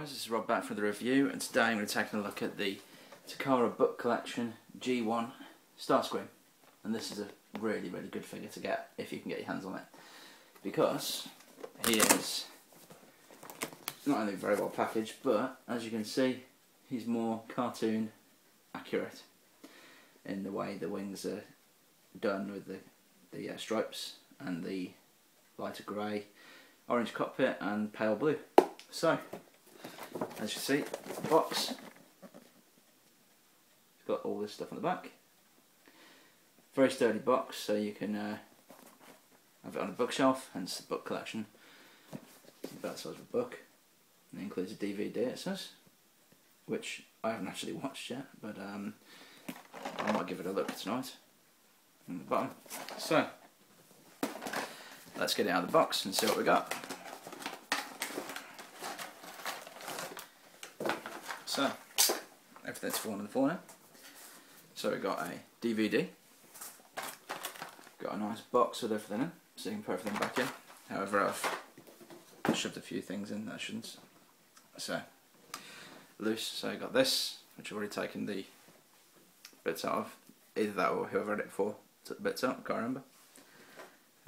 guys, this is Rob back for the review, and today I'm going to take a look at the Takara book collection G1 Starscream. And this is a really good figure to get if you can get your hands on it, because he is not only very well packaged, but as you can see he's more cartoon accurate in the way the wings are done, with the stripes and the lighter grey, orange cockpit and pale blue. So, as you see, the box, it's got all this stuff on the back. Very sturdy box, so you can have it on a bookshelf, hence the book collection. It's about the size of a book. And it includes a DVD, it says, which I haven't actually watched yet, but I might give it a look tonight. On the bottom. So, let's get it out of the box and see what we got. So, everything's falling on the floor now. So we've got a DVD, got a nice box with everything in, so you can put everything back in. However, I've shoved a few things in that I shouldn't. So, loose. So you got this, which I've already taken the bits out of. Either that or whoever had it before took the bits out, I can't remember.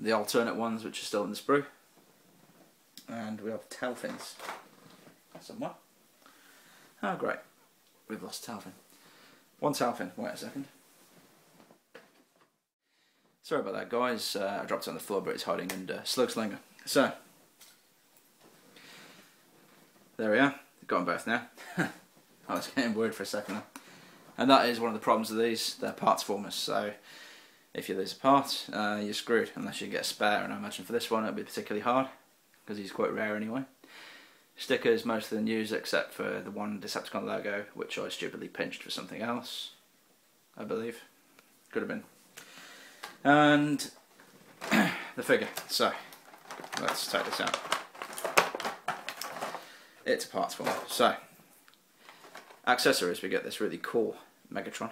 The alternate ones, which are still in the sprue. And we have tail fins somewhere. Oh great, we've lost tail fin. One tail fin, wait a second. Sorry about that guys, I dropped it on the floor, but it's hiding under Slug Slinger. So, there we are, got them both now. I was getting worried for a second there. And that is one of the problems with these, they're parts formers, so if you lose a part, you're screwed, unless you get a spare, and I imagine for this one it'll be particularly hard, because he's quite rare anyway. Stickers most of them use, except for the one Decepticon logo, which I stupidly pinched for something else, I believe. Could have been. And the figure. So, let's take this out. It's a parts former. So, accessories, we get this really cool Megatron,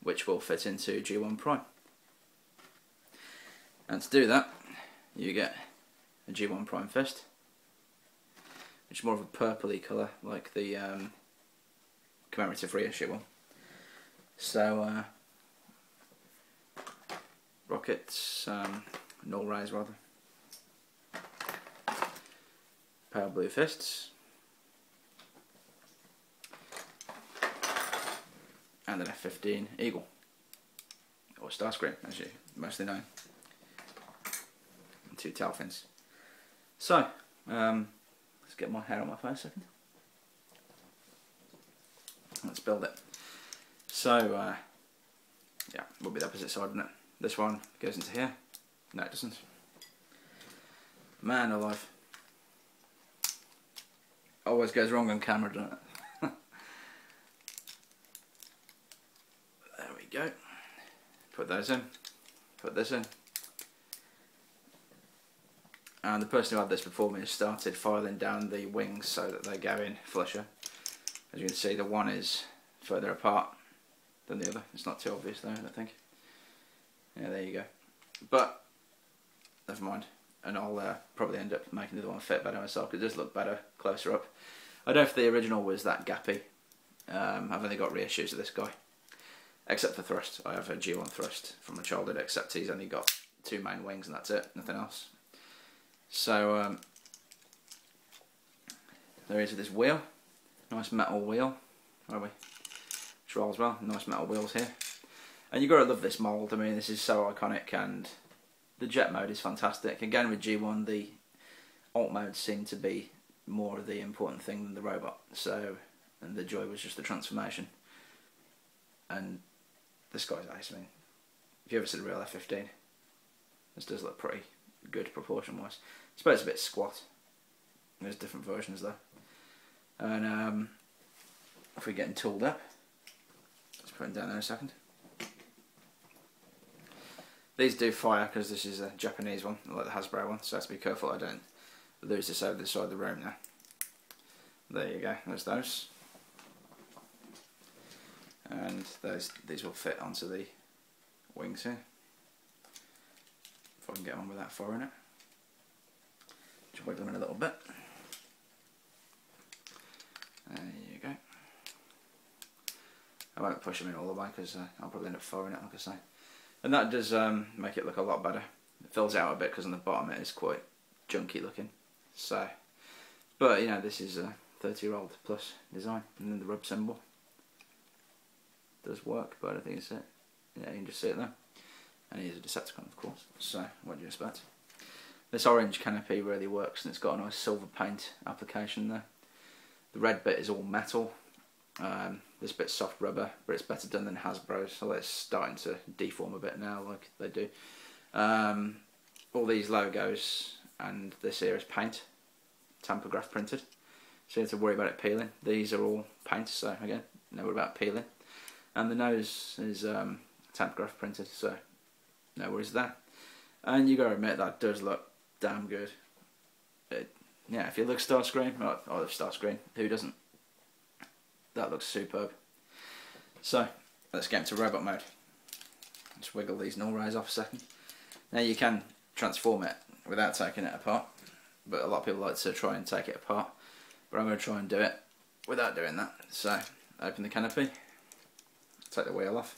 which will fit into G1 Prime. And to do that, you get a G1 Prime fist, which is more of a purpley colour, like the commemorative reissue one. So, rockets, null rays rather. Pale blue fists. And an F-15 Eagle, or Starscream as you mostly know. And two tail fins. So, let's get my hair on my face a second. Let's build it. So, yeah, will be the opposite side, won't it? This one goes into here. No, it doesn't. Man alive. Always goes wrong on camera, doesn't it? There we go. Put those in. Put this in. And the person who had this before me has started filing down the wings so that they go in flusher. As you can see, the one is further apart than the other. It's not too obvious though, I don't think. Yeah, there you go. But, never mind. And I'll probably end up making the other one fit better myself, because it does look better closer up. I don't know if the original was that gappy. I've only got reissues of this guy. Except for thrust. I have a G1 thrust from my childhood, except he's only got two main wings and that's it, nothing else. So, there is this wheel. Nice metal wheel. Where are we? Which rolls well. Nice metal wheels here. And you've got to love this mould. I mean, this is so iconic, and the jet mode is fantastic. Again, with G1, the alt modes seem to be more of the important thing than the robot. So, and the joy was just the transformation. And this guy's ace. I mean, if you ever see the real F-15, this does look pretty good proportion wise. I suppose it's a bit squat. There's different versions though. And if we're getting tooled up, let's put him down there a second. These do fire because this is a Japanese one, like the Hasbro one, so I have to be careful I don't lose this over the side of the room now. There you go, there's those. And these will fit onto the wings here. If I can get on without firing it. Just wiggle them in a little bit. I won't push them in all the way because I'll probably end up firing it, like I say. And that does make it look a lot better. It fills out a bit because on the bottom it is quite junky looking. So, but you know, this is a 30-year-old plus design, and then the rub symbol does work, but I don't think it's it. Yeah, you can just see it there. And here's a Decepticon, of course. So, what do you expect? This orange canopy really works, and it's got a nice silver paint application there. The red bit is all metal. This bit's soft rubber, but it's better done than Hasbro's, so it's starting to deform a bit now, like they do. All these logos and this here is paint, tampograph printed, so you have to worry about it peeling. These are all paint, so again, no worry about peeling. And the nose is tampograph printed, so no worries there. And you gotta admit that does look damn good. Yeah, if you look Starscream, I love Starscream, who doesn't? That looks superb. So, let's get into robot mode. Just wiggle these null rays off a second. Now you can transform it without taking it apart, but a lot of people like to try and take it apart. But I'm going to try and do it without doing that. So, open the canopy, take the wheel off.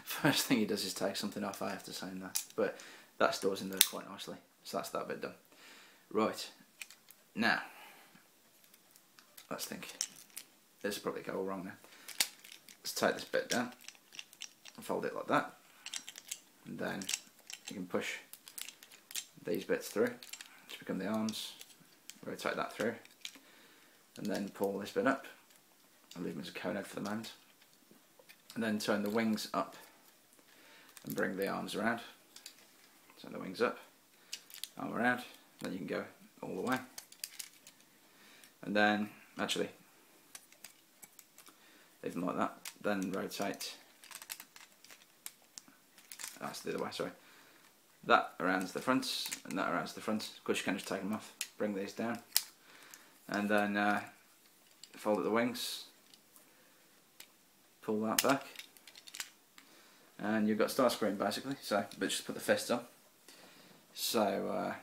First thing he does is take something off, I have to say that. But that stores in there quite nicely. So that's that bit done. Right, now, let's think. This will probably go all wrong now. Let's take this bit down and fold it like that. And then you can push these bits through to become the arms. Rotate that through. And then pull this bit up. I'll leave them as a cone head for the moment. And then turn the wings up and bring the arms around. Turn the wings up, arm around, then you can go all the way. And then, actually, leave them like that. Then rotate, that's the other way, sorry. That around the front, and that around the front. Of course you can just take them off, bring these down. And then fold up the wings, pull that back. And you've got Starscream basically, so, but just put the fist on. So,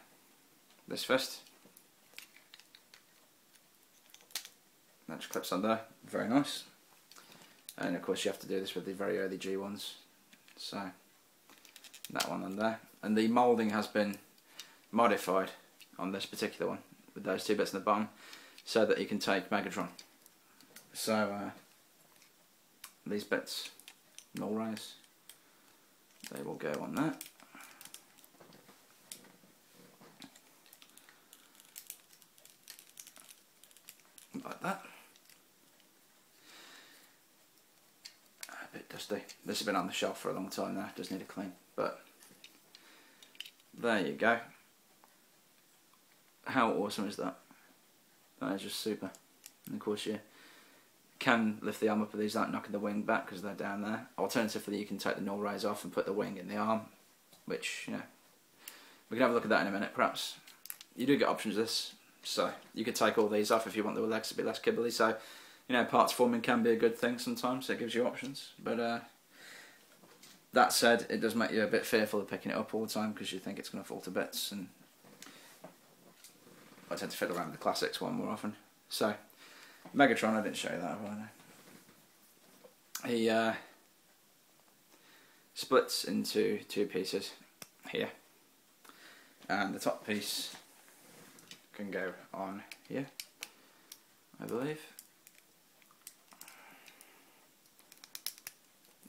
this fist, that just clips on there, very nice. And of course you have to do this with the very early G1s, so that one on there. And the moulding has been modified on this particular one, with those two bits in the bottom, so that you can take Megatron. So, these bits, null rays, they will go on that. Like that. A bit dusty. This has been on the shelf for a long time now, does need a clean, but there you go. How awesome is that? That is just super. And of course you can lift the arm up with these without knocking the wing back because they're down there. Alternatively, you can take the null rays off and put the wing in the arm, which, you know, we can have a look at that in a minute perhaps. You do get options with this. So you could take all these off if you want the legs to be less kibbly. So, you know, parts forming can be a good thing sometimes. It gives you options. But that said, it does make you a bit fearful of picking it up all the time because you think it's going to fall to bits. And I tend to fiddle around with the classics one more often. So Megatron, I didn't show you that, have I? He splits into two pieces here, and the top piece can go on here, I believe.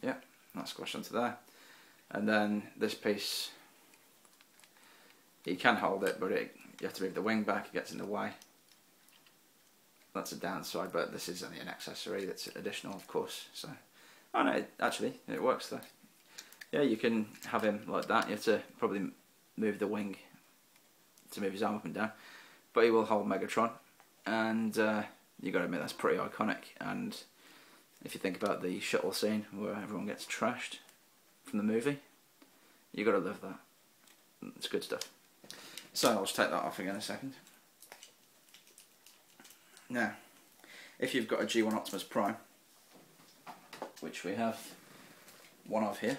Yeah, that's squashed onto there. And then this piece, you can hold it, but you have to move the wing back, it gets in the way. That's a downside, but this is only an accessory that's additional, of course. So, oh no, actually, it works though. Yeah, you can have him like that. You have to probably move the wing to move his arm up and down. But he will hold Megatron, and you got to admit that's pretty iconic. And if you think about the shuttle scene where everyone gets trashed from the movie, you got to love that. It's good stuff. So I'll just take that off again in a second. Now, if you've got a G1 Optimus Prime, which we have one of here,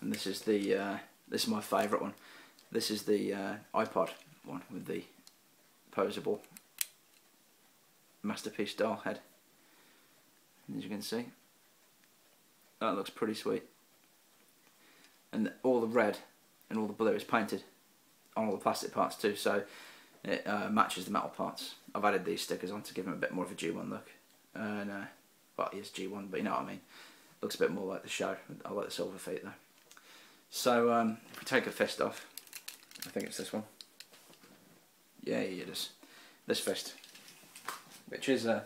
and this is the this is my favourite one. This is the iPod one with the posable masterpiece doll head, as you can see. That looks pretty sweet. And all the red and all the blue is painted on all the plastic parts too, so it matches the metal parts. I've added these stickers on to give them a bit more of a G1 look. And well, he is G1, but you know what I mean. Looks a bit more like the show. I like the silver feet though. So if we take a fist off, I think it's this one. Yeah, it is. This fist, which is a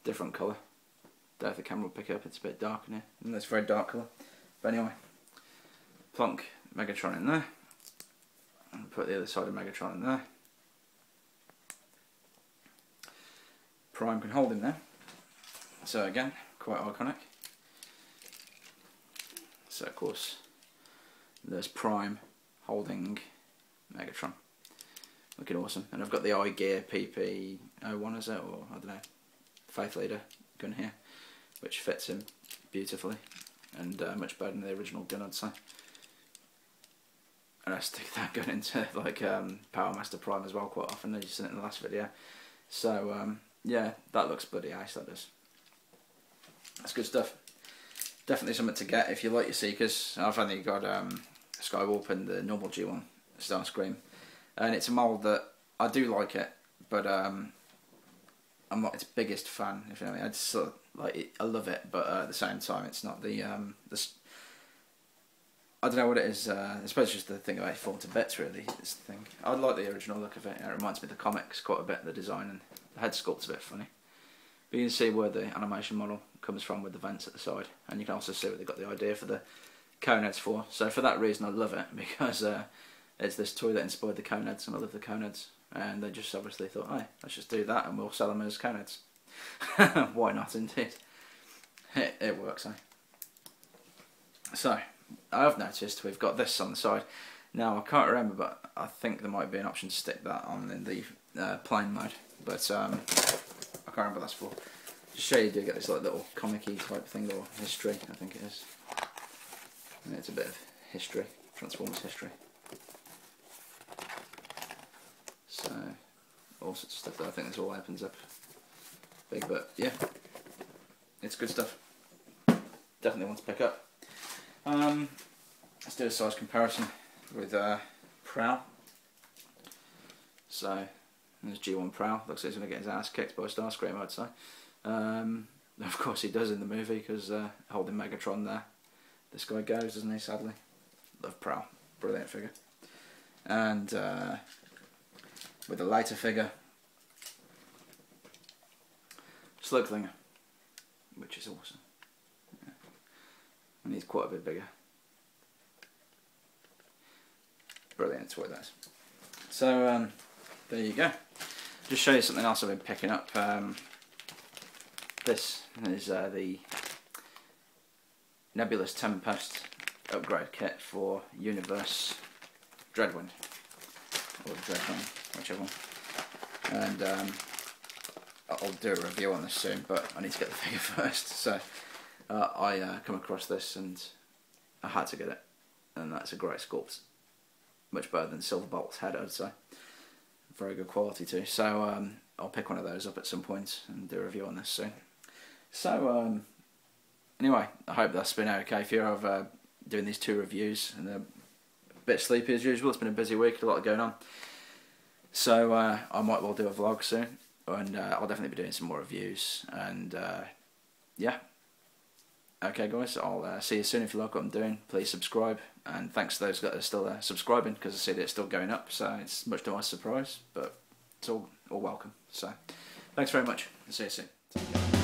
different colour. Don't know if the camera will pick it up, it's a bit dark in here. And that's a very dark colour. But anyway, plonk Megatron in there. And put the other side of Megatron in there. Prime can hold him there. So again, quite iconic. So of course, there's Prime holding Megatron. Looking awesome. And I've got the eye gear PP01, is it? Or I don't know, Faith Leader gun here, which fits him beautifully. And much better than the original gun, I'd say. And I stick that gun into like Power Master Prime as well quite often, as you seen it in the last video. So yeah, that looks bloody ace, that does. That's good stuff. Definitely something to get if you like your Seekers. I've only got Skywarp and the normal G1 Starscream, and it's a mould that I do like it, but I'm not its biggest fan. If you know what I mean, I just sort of like it, I love it, but at the same time, it's not the I don't know what it is. I suppose just the thing about it falling to bits. Really, is the thing. I like the original look of it. It reminds me of the comics quite a bit. The design and the head sculpt's a bit funny. But you can see where the animation model comes from with the vents at the side, and you can also see where they got the idea for the cone heads for. So for that reason, I love it, because it's this toy that inspired the cone heads, and I love the cone heads. And they just obviously thought, hey, let's just do that, and we'll sell them as cone heads. Why not, indeed? It works, eh? So I have noticed we've got this on the side. Now I can't remember, but I think there might be an option to stick that on in the plain mode. But I can't remember what that's for. Just show you do get this like little comic-y type thing, or history, I think it is. And it's a bit of history, Transformers history. So all sorts of stuff that I think this all opens up big, but yeah, it's good stuff. Definitely want to pick up. Let's do a size comparison with Prowl. So there's G1 Prowl. Looks like he's going to get his ass kicked by Starscream, I'd say. Of course he does in the movie, because holding Megatron there, this guy goes, doesn't he, sadly. Love Prowl. Brilliant figure. And with a later figure, Sluglinger, which is awesome. Yeah. And he's quite a bit bigger. Brilliant toy, that is. So there you go. Just show you something else I've been picking up. This is the Nebulous Tempest upgrade kit for Universe Dreadwind, or Dreadwind, whichever one. And I'll do a review on this soon, but I need to get the figure first. So I come across this and I had to get it, and that's a great sculpt. Much better than Silverbolt's head, I'd say. Very good quality too. So I'll pick one of those up at some point and do a review on this soon. So anyway, I hope that's been okay for you. I've doing these 2 reviews, and they're a bit sleepy as usual. It's been a busy week, a lot going on. So I might well do a vlog soon, and I'll definitely be doing some more reviews. And yeah. Okay guys, I'll see you soon. If you like what I'm doing, please subscribe, and thanks to those that are still subscribing, because I see that it's still going up, so it's much to my surprise, but it's all welcome. So thanks very much, and see you soon.